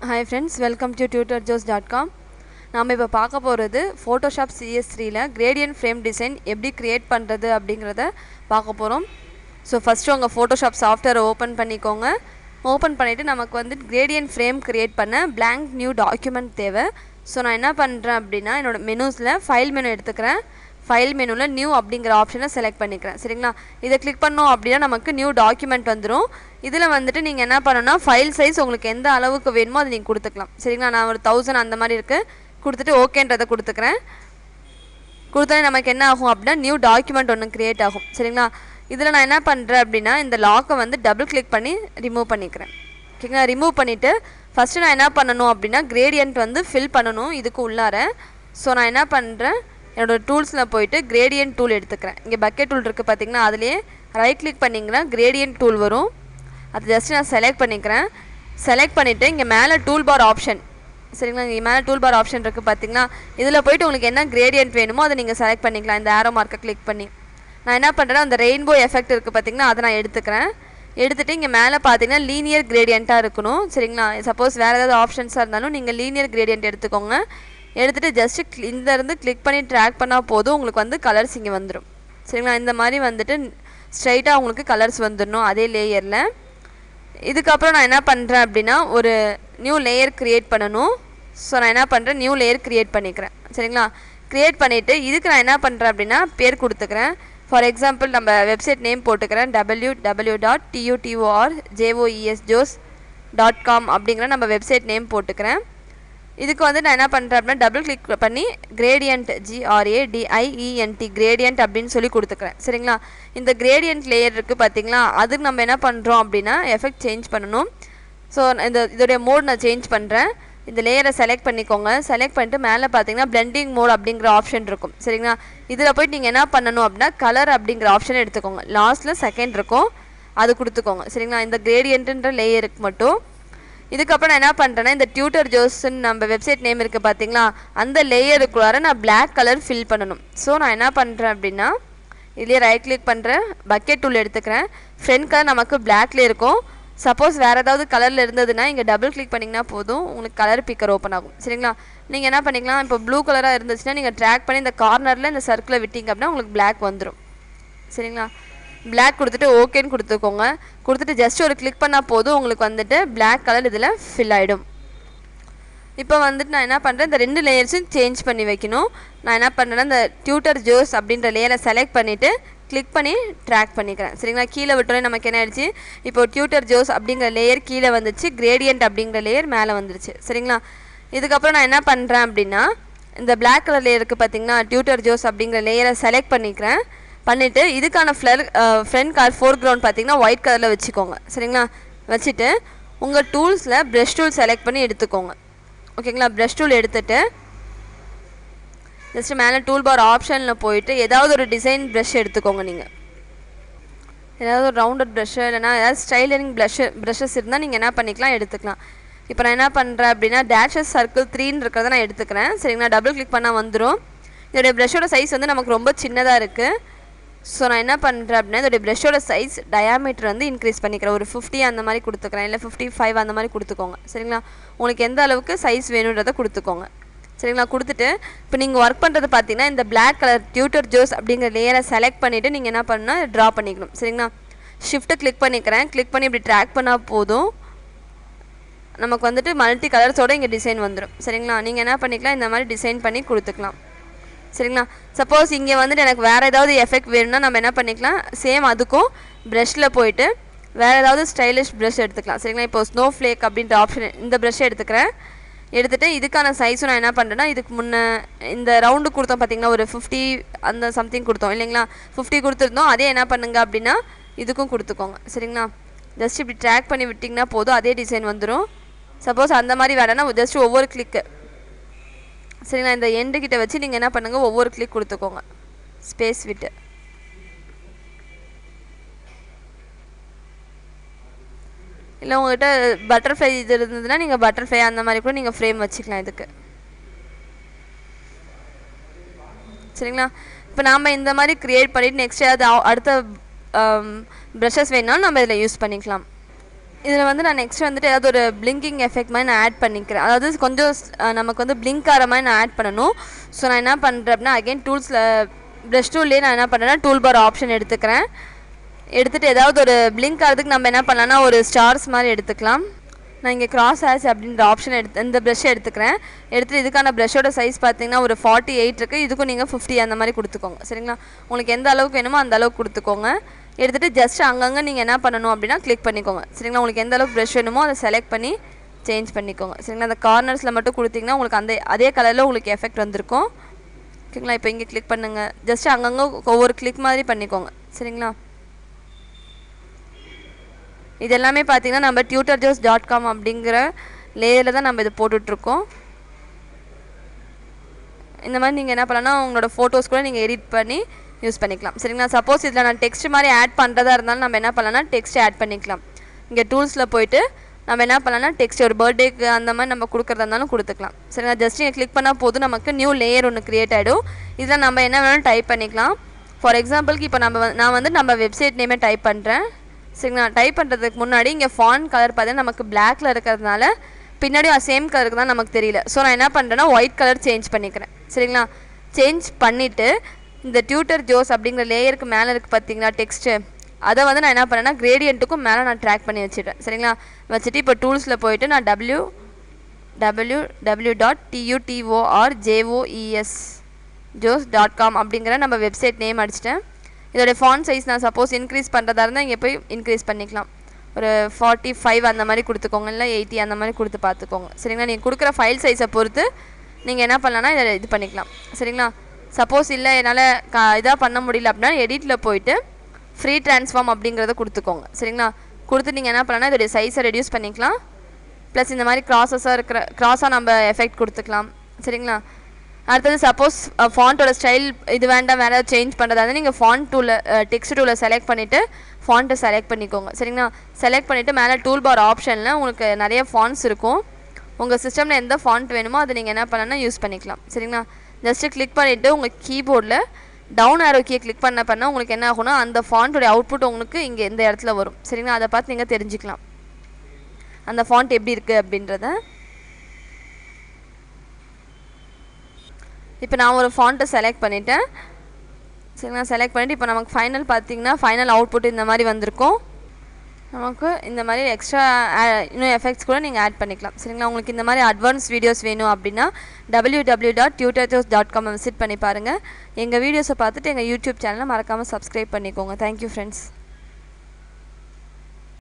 Hi friends, welcome to tutorjos.com. நாம் இப்போ பார்க்க போகிறது Photoshop CS3ல gradient frame design எப்படி create பண்ணுறது அப்படிங்கிறத பார்க்க போகிறோம். ஸோ ஃபஸ்ட்டு உங்கள் Photoshop சாஃப்ட்வேரை ஓப்பன் பண்ணிக்கோங்க. ஓப்பன் பண்ணிவிட்டு நமக்கு வந்து gradient frame create பண்ண blank new document தேவை. ஸோ நான் என்ன பண்ணுறேன் அப்படின்னா என்னோடய மெனூஸில் ஃபைல் மெனு எடுத்துக்கிறேன். ஃபைல் மெனுவில் நியூ அப்படிங்கிற ஆப்ஷனை செலக்ட் பண்ணிக்கிறேன். சரிங்களா, இதை கிளிக் பண்ணோம் அப்படின்னா நமக்கு நியூ டாக்குமெண்ட் வந்துடும். இதில் வந்துட்டு நீங்கள் என்ன பண்ணணும்னா ஃபைல் சைஸ் உங்களுக்கு எந்த அளவுக்கு வேணுமோ அதை நீங்கள் கொடுத்துக்கலாம். சரிங்களா, நான் ஒரு 1000 அந்த மாதிரி இருக்குது கொடுத்துட்டு ஓகேன்றதை கொடுத்துக்கிறேன். கொடுத்தாலே நமக்கு என்ன ஆகும் அப்படின்னா நியூ டாக்குமெண்ட் ஒன்று க்ரியேட் ஆகும். சரிங்களா, இதில் நான் என்ன பண்ணுறேன் அப்படின்னா இந்த லாக்கை வந்து டபுள் கிளிக் பண்ணி ரிமூவ் பண்ணிக்கிறேன். ஓகேங்களா, ரிமூவ் பண்ணிவிட்டு ஃபஸ்ட்டு நான் என்ன பண்ணணும் அப்படின்னா கிரேடியன்ட் வந்து ஃபில் பண்ணணும் இதுக்கு உள்ளார. ஸோ நான் என்ன பண்ணுறேன், என்னோடய டூல்ஸில் போய்ட்டு கிரேடியன்ட் டூல் எடுத்துக்கிறேன். இங்கே பக்கெட் டூல் இருக்குது பார்த்தீங்கன்னா, அதிலே ரைட் கிளிக் பண்ணிங்கன்னா கிரேடியன்ட் டூல் வரும். அது ஜஸ்ட் நான் செலக்ட் பண்ணிக்கிறேன். செலக்ட் பண்ணிவிட்டு இங்கே மேலே டூல் பார் ஆப்ஷன், சரிங்களா, இங்கே மேலே டூல் பார் ஆப்ஷன் இருக்குது பார்த்தீங்கன்னா, இதில் போய்ட்டு உங்களுக்கு என்ன கிரேடியன்ட் வேணுமோ அதை நீங்கள் செலக்ட் பண்ணிக்கலாம். இந்த ஆரோ மார்க்கை கிளிக் பண்ணி நான் என்ன பண்ணுறேன்னா அந்த ரெயின்போ எஃபெக்ட் இருக்குது பார்த்தீங்கன்னா, அதை நான் எடுத்துக்கிறேன். எடுத்துகிட்டு இங்கே மேலே பார்த்தீங்கன்னா லீனியர் கிரேடியண்ட்டாக இருக்கணும். சரிங்களா, சப்போஸ் வேறு ஏதாவது ஆப்ஷன்ஸாக இருந்தாலும் நீங்கள் லீனியர் கிரேடியன்ட் எடுத்துக்கோங்க. எடுத்துகிட்டு ஜஸ்ட்டு இருந்து கிளிக் பண்ணி ட்ராக் பண்ணால் போதும், உங்களுக்கு வந்து கலர்ஸ் இங்கே வந்துடும். சரிங்களா, இந்த மாதிரி வந்துட்டு ஸ்ட்ரைட்டாக உங்களுக்கு கலர்ஸ் வந்துடணும் அதே லேயரில். இதுக்கப்புறம் நான் என்ன பண்ணுறேன் அப்படின்னா ஒரு நியூ லேயர் க்ரியேட் பண்ணணும். ஸோ நான் என்ன பண்ணுறேன், நியூ லேயர் க்ரியேட் பண்ணிக்கிறேன். சரிங்களா, க்ரியேட் பண்ணிவிட்டு இதுக்கு நான் என்ன பண்ணுறேன் அப்படின்னா பேர் கொடுத்துக்கிறேன். ஃபார் எக்ஸாம்பிள் நம்ம வெப்சைட் நேம் போட்டுக்கிறேன், www.tutorjoscom அப்படிங்கிற நம்ம வெப்சைட் நேம் போட்டுக்கிறேன். இதுக்கு வந்து நான் என்ன பண்ணுறேன் அப்படின்னா டபுள் கிளிக் பண்ணி கிரேடியன்ட் GRADIENT கிரேடியன்ட் அப்படின்னு சொல்லி கொடுத்துக்கிறேன். சரிங்களா, இந்த கிரேடியன்ட் லேயர் இருக்குது பார்த்தீங்களா, அதுக்கு நம்ம என்ன பண்ணுறோம் அப்படின்னா எஃபெக்ட் சேஞ்ச் பண்ணணும். ஸோ இதோடைய மோட் நான் சேஞ்ச் பண்ணுறேன். இந்த லேயரை செலக்ட் பண்ணிக்கோங்க. செலக்ட் பண்ணிட்டு மேலே பார்த்தீங்கன்னா பிளெண்டிங் மோட் அப்படிங்கிற ஆப்ஷன் இருக்கும். சரிங்களா, இதில் போய்ட்டு நீங்கள் என்ன பண்ணணும் அப்படின்னா கலர் அப்படிங்கிற ஆப்ஷனை எடுத்துக்கோங்க. லாஸ்ட்டில் செகண்ட் இருக்கும், அது கொடுத்துக்கோங்க. சரிங்களா, இந்த கிரேடியன்ட்டுன்ற லேயருக்கு மட்டும். இதுக்கப்புறம் நான் என்ன பண்ணுறேன்னா இந்த டியூட்டர் ஜோஸ்ன்னு நம்ம வெப்சைட் நேம் இருக்குது பார்த்தீங்களா, அந்த லேயருக்குள்ளார நான் பிளாக் கலர் ஃபில் பண்ணணும். ஸோ நான் என்ன பண்ணுறேன் அப்படின்னா இதுலேயே ரைட் கிளிக் பண்ணுறேன், பக்கெட் டூல் எடுத்துக்கிறேன். ஃப்ரண்ட் கலர் நமக்கு பிளாக்லேயே இருக்கும். சப்போஸ் வேறு ஏதாவது கலரில் இருந்ததுன்னா இங்கே டபுள் கிளிக் பண்ணிங்கன்னா போதும், உங்களுக்கு கலர் பிக்கர் ஓப்பன் ஆகும். சரிங்களா, நீங்கள் என்ன பண்ணிக்கலாம், இப்போ ப்ளூ கலராக இருந்துச்சுன்னா நீங்கள் ட்ராக் பண்ணி இந்த கார்னரில் இந்த சர்க்கிளை விட்டிங்க அப்படின்னா உங்களுக்கு பிளாக் வந்துடும். சரிங்களா, பிளாக் கொடுத்துட்டு ஓகேன்னு கொடுத்துக்கோங்க. கொடுத்துட்டு ஜஸ்ட் ஒரு கிளிக் பண்ணால் போதும், உங்களுக்கு வந்துட்டு பிளாக் கலர் இதில் ஃபில் ஆகிடும். இப்போ வந்துட்டு நான் என்ன பண்ணுறேன், இந்த 2 லேயர்ஸும் சேஞ்ச் பண்ணி வைக்கணும். நான் என்ன பண்ணுறேன்னா இந்த டியூட்டர் ஜோஸ் அப்படின்ற லேயரை செலக்ட் பண்ணிவிட்டு கிளிக் பண்ணி ட்ராக் பண்ணிக்கிறேன். சரிங்களா, கீழே விட்டோன்னே நமக்கு என்ன ஆயிடுச்சு, இப்போ டியூட்டர் ஜோஸ் அப்படிங்கிற லேயர் கீழே வந்துச்சு, கிரேடியன்ட் அப்படிங்கிற லேயர் மேலே வந்துருச்சு. சரிங்களா, இதுக்கப்புறம் நான் என்ன பண்ணுறேன் அப்படின்னா இந்த பிளாக் கலர் லேயருக்கு பார்த்தீங்கன்னா டியூட்டர் ஜோஸ் அப்படிங்கிற லேயரை செலக்ட் பண்ணிக்கிறேன். பண்ணிவிட்டு இதுக்கான ஃப்ரண்ட் கலர் ஃபோர்க்ரவுண்ட் பார்த்தீங்கன்னா ஒயிட் கலரில் வச்சுக்கோங்க. சரிங்களா, வச்சுட்டு உங்கள் டூல்ஸில் ப்ரஷ் டூல் செலக்ட் பண்ணி எடுத்துக்கோங்க. ஓகேங்களா, ப்ரஷ் டூல் எடுத்துகிட்டு ஜஸ்ட்டு மேலே டூல் பார் ஆப்ஷனில் போயிட்டு ஏதாவது ஒரு டிசைன் ப்ரஷ் எடுத்துக்கோங்க. நீங்கள் ஏதாவது ஒரு ரவுண்டட் ப்ரஷ்ஷு இல்லைனா ஏதாவது ஸ்டைலரிங் ப்ரஷஸ் இருந்தால் நீங்கள் என்ன பண்ணிக்கலாம் எடுத்துக்கலாம். இப்போ நான் என்ன பண்ணுறேன் அப்படின்னா டேஷஸ் சர்க்கிள் 3 இருக்கிறத நான் எடுத்துக்கிறேன். சரிங்களா, டபுள் கிளிக் பண்ணால் வந்துடும். இதோடைய ப்ரஷ்ஷோட சைஸ் வந்து நமக்கு ரொம்ப சின்னதாக இருக்குது. ஸோ நான் என்ன பண்ணுறேன் அப்படின்னா இதோடைய ப்ரஷ்ஷோட சைஸ் டயாமீட்டர் வந்து இன்க்ரீஸ் பண்ணிக்கிறேன். ஒரு 50 அந்த மாதிரி கொடுத்துக்கிறேன், இல்லை 55 அந்த மாதிரி கொடுத்துக்கோங்க. சரிங்களா, உங்களுக்கு எந்த அளவுக்கு சைஸ் வேணுன்றதை கொடுத்துக்கோங்க. சரிங்களா, கொடுத்துட்டு இப்போ நீங்கள் ஒர்க் பண்ணுறது பார்த்தீங்கன்னா இந்த பிளாக் கலர் டியூட்டர் ஜோஸ் அப்படிங்கிற லேயரை செலக்ட் பண்ணிவிட்டு நீங்கள் என்ன பண்ணால் ட்ரா பண்ணிக்கணும். சரிங்களா, ஷிஃப்ட்டை கிளிக் பண்ணிக்கிறேன். கிளிக் பண்ணி இப்படி ட்ராக் பண்ணால் போதும், நமக்கு வந்துட்டு மல்டி கலர்ஸோடு இங்கே டிசைன் வந்துடும். சரிங்களா, நீங்கள் என்ன பண்ணிக்கலாம், இந்த மாதிரி டிசைன் பண்ணி கொடுத்துக்கலாம். சரிங்களா, சப்போஸ் இங்கே வந்துட்டு எனக்கு வேறு ஏதாவது எஃபெக்ட் வேணும்னா நம்ம என்ன பண்ணிக்கலாம், சேம் அதுக்கும் ப்ரஷ்ஷில் போயிட்டு வேறு ஏதாவது ஸ்டைலிஷ் ப்ரஷ் எடுத்துக்கலாம். சரிங்களா, இப்போ ஸ்னோ ஃப்ளேக் அப்படின்ற ஆப்ஷன் இந்த ப்ரஷ்ஷை எடுத்துக்கிறேன். எடுத்துகிட்டு இதுக்கான சைஸும் நான் என்ன பண்ணுறேன்னா இதுக்கு முன்னே இந்த ரவுண்டு கொடுத்தோம் பார்த்தீங்கன்னா ஒரு 50 அந்த சம்திங் கொடுத்தோம் இல்லைங்களா, 50 கொடுத்துருந்தோம். அதே என்ன பண்ணுங்க அப்படின்னா இதுக்கும் கொடுத்துக்கோங்க. சரிங்களா, ஜஸ்ட் இப்படி ட்ராக் பண்ணி விட்டிங்கன்னா போதும், அதே டிசைன் வந்துடும். சப்போஸ் அந்த மாதிரி வேணும்னா ஜஸ்ட் ஒவ்வொரு கிளிக்கு, சரிங்களா, இந்த எண்டு கிட்ட வச்சு நீங்கள் என்ன பண்ணுங்கள் ஒவ்வொரு கிளிக் கொடுத்துக்கோங்க ஸ்பேஸ் விட்டு. இல்லை உங்கள்கிட்ட பட்டர்ஃப்ளை இது இருந்ததுன்னா நீங்கள் பட்டர்ஃப்ளை அந்த மாதிரி கூட நீங்கள் ஃப்ரேம் வச்சுக்கலாம் இதுக்கு. சரிங்களா, இப்போ நாம் இந்த மாதிரி க்ரியேட் பண்ணிவிட்டு நெக்ஸ்ட் அது அடுத்த ப்ரஷஸ் வேணும்னா நம்ம இதில் யூஸ் பண்ணிக்கலாம். இதில் வந்து நான் நெக்ஸ்ட் வந்துட்டு ஏதாவது ஒரு பிளிங்கிங் எஃபெக்ட் மாதிரி நான் ஆட் பண்ணிக்கிறேன். அதாவது கொஞ்சம் நமக்கு வந்து பிளிங்க் ஆகிற மாதிரி நான் ஆட் பண்ணணும். ஸோ நான் என்ன பண்ணுறேன் அப்படின்னா அகைன் டூல்ஸில் ப்ரஷ் டூல்லேயே நான் என்ன பண்ணுறேன்னா டூல் பார் ஆப்ஷன் எடுத்துக்கிறேன். எடுத்துகிட்டு ஏதாவது ஒரு பிளிங்க் ஆகிறதுக்கு நம்ம என்ன பண்ணலாம்னா ஒரு ஸ்டார்ஸ் மாதிரி எடுத்துக்கலாம். நான் இங்கே கிராஸ் ஹேர்ஸ் அப்படின்ற ஆப்ஷன் இந்த ப்ரஷ் எடுத்துக்கிறேன். எடுத்துகிட்டு இதுக்கான ப்ரஷோட சைஸ் பார்த்தீங்கன்னா ஒரு 48 இருக்குது. இதுக்கும் நீங்கள் 50 அந்த மாதிரி கொடுத்துக்கோங்க. சரிங்களா, உங்களுக்கு எந்த அளவுக்கு வேணுமோ அந்த அளவுக்கு கொடுத்துக்கோங்க. எடுத்துகிட்டு ஜஸ்ட் அங்கங்கே நீங்கள் என்ன பண்ணணும் அப்படின்னா கிளிக் பண்ணிக்கோங்க. சரிங்களா, உங்களுக்கு எந்த அளவுக்கு ப்ரஷ் வேணுமோ அதை செலக்ட் பண்ணி சேஞ்ச் பண்ணிக்கோங்க. சரிங்களா, அந்த கார்னர்ஸில் மட்டும் கொடுத்தீங்கன்னா உங்களுக்கு அதே கலரில் உங்களுக்கு எஃபெக்ட் வந்திருக்கும். ஓகேங்களா, இப்போ இங்கே கிளிக் பண்ணுங்கள். ஜஸ்ட் அங்கங்கே ஒவ்வொரு கிளிக் மாதிரி பண்ணிக்கோங்க. சரிங்களா, இது எல்லாமே பார்த்தீங்கன்னா நம்ம tutorjobs.com அப்படிங்கிற லேயரில் தான் நம்ம இது போட்டுட்ருக்கோம். இந்த மாதிரி நீங்கள் என்ன பண்ணலாம்னா உங்களோட ஃபோட்டோஸ் கூட நீங்கள் எடிட் பண்ணி யூஸ் பண்ணிக்கலாம். சரிங்களா, சப்போஸ் இதில் நான் டெக்ஸ்ட் மாதிரி ஆட் பண்ணுறதா இருந்தாலும் நம்ம என்ன பண்ணலாம்னா டெக்ஸ்ட் ஆட் பண்ணிக்கலாம். இங்கே டூல்ஸில் போய்ட்டு நம்ம என்ன பண்ணலாம்னா டெக்ஸ்ட் ஒரு பர்த்டேக்கு அந்த மாதிரி நம்ம கொடுக்குறதா இருந்தாலும் கொடுத்துக்கலாம். சரிங்களா, ஜஸ்ட் நீங்கள் கிளிக் பண்ணால் போதும், நமக்கு நியூ லேயர் ஒன்று க்ரியேட் ஆகிடும். இதில் நம்ம என்ன வேணாலும் டைப் பண்ணிக்கலாம். ஃபார் எக்ஸாம்பிளுக்கு இப்போ நான் வந்து நம்ம வெப்சைட் நேமே டைப் பண்ணுறேன். சரிங்களா, டைப் பண்ணுறதுக்கு முன்னாடி இங்கே ஃபாண்ட் கலர் பார்த்தீங்கன்னா நமக்கு பிளாக்ல இருக்கிறதுனால பின்னாடி சேம் கலருக்கு தான் நமக்கு தெரியல. ஸோ நான் என்ன பண்ணுறேன்னா ஒயிட் கலர் சேஞ்ச் பண்ணிக்கிறேன். சரிங்களா, சேஞ்ச் பண்ணிவிட்டு இந்த டியூட்டர் ஜோஸ் அப்படிங்கிற லேயருக்கு மேலே இருக்குது பார்த்தீங்களா டெக்ஸ்ட்டு, அதை வந்து நான் என்ன பண்ணேன்னா கிரேடியண்ட்டுக்கும் மேலே நான் ட்ராக் பண்ணி வச்சுட்டேன். சரிங்களா, வச்சுட்டு இப்போ டூல்ஸில் போயிட்டு நான் www.tutorjobs.com அப்படிங்கிற நம்ம வெப்சைட் நேம் அடிச்சிட்டேன். இதோடைய ஃபாண்ட் சைஸ் நான் சப்போஸ் இன்க்ரீஸ் பண்ணுறதா இருந்தால் இங்கே போய் இன்க்ரீஸ் பண்ணிக்கலாம். ஒரு 45 அந்த மாதிரி கொடுத்துக்கோங்க, இல்லை 80 அந்த மாதிரி கொடுத்து பார்த்துக்கோங்க. சரிங்களா, நீங்கள் கொடுக்குற ஃபைல் சைஸை பொறுத்து நீங்கள் என்ன பண்ணலான்னா இதை இது பண்ணிக்கலாம். சரிங்களா, சப்போஸ் இல்லை என்னால் இதாக பண்ண முடியல அப்படின்னா எடிட்டில் போயிட்டு ஃப்ரீ ட்ரான்ஸ்ஃபார்ம் அப்படிங்கிறத கொடுத்துக்கோங்க. சரிங்களா, கொடுத்து நீங்கள் என்ன பண்ணலான்னா இதோடைய சைஸை ரெடியூஸ் பண்ணிக்கலாம். ப்ளஸ் இந்த மாதிரி க்ராஸாக நம்ம எஃபெக்ட் கொடுத்துக்கலாம். சரிங்களா, அடுத்தது சப்போஸ் ஃபாண்ட்டோட ஸ்டைல் இது வேண்டாம் வேறு ஏதாவது சேஞ்ச் பண்ணுறதா இருந்தால் நீங்கள் ஃபாண்ட் டூலில் டெக்ஸ்ட் டூலை செலக்ட் பண்ணிவிட்டு ஃபாண்ட்டை செலக்ட் பண்ணிக்கோங்க. சரிங்களா, செலக்ட் பண்ணிவிட்டு மேலே டூல் பார் ஆப்ஷனில் உங்களுக்கு நிறைய ஃபாண்ட்ஸ் இருக்கும். உங்கள் சிஸ்டமில் எந்த ஃபாண்ட் வேணுமோ அதை நீங்கள் என்ன பண்ணணும்னா யூஸ் பண்ணிக்கலாம். சரிங்களா, ஜஸ்ட்டு கிளிக் பண்ணிவிட்டு உங்கள் கீபோர்டில் டவுன் ஆரோ கீயை கிளிக் பண்ண உங்களுக்கு என்ன ஆகும்னா அந்த ஃபாண்ட்டோடைய அவுட்புட் உங்களுக்கு இங்கே இந்த இடத்துல வரும். சரிங்களா, அதை பார்த்து நீங்கள் தெரிஞ்சுக்கலாம் அந்த ஃபாண்ட் எப்படி இருக்குது அப்படின்றத. இப்போ நான் ஒரு ஃபாண்ட்டை செலக்ட் பண்ணிவிட்டேன். சரிங்களா, செலக்ட் பண்ணிவிட்டு இப்போ நமக்கு ஃபைனல் பார்த்தீங்கன்னா ஃபைனல் அவுட்புட் இந்த மாதிரி வந்திருக்கும். நமக்கு இந்த மாதிரி எக்ஸ்ட்ரா இன்னும் எஃபெக்ட்ஸ் கூட நீங்கள் ஆட் பண்ணிக்கலாம். சரிங்களா, உங்களுக்கு இந்த மாதிரி அட்வான்ஸ் வீடியோஸ் வேணும் அப்படின்னா www.tutorjobs.com விசிட் பண்ணி பாருங்கள். எங்கள் வீடியோஸை பார்த்துட்டு எங்கள் யூடியூப் சேனலை மறக்காமல் சப்ஸ்கிரைப் பண்ணிக்கோங்க. Thank you friends.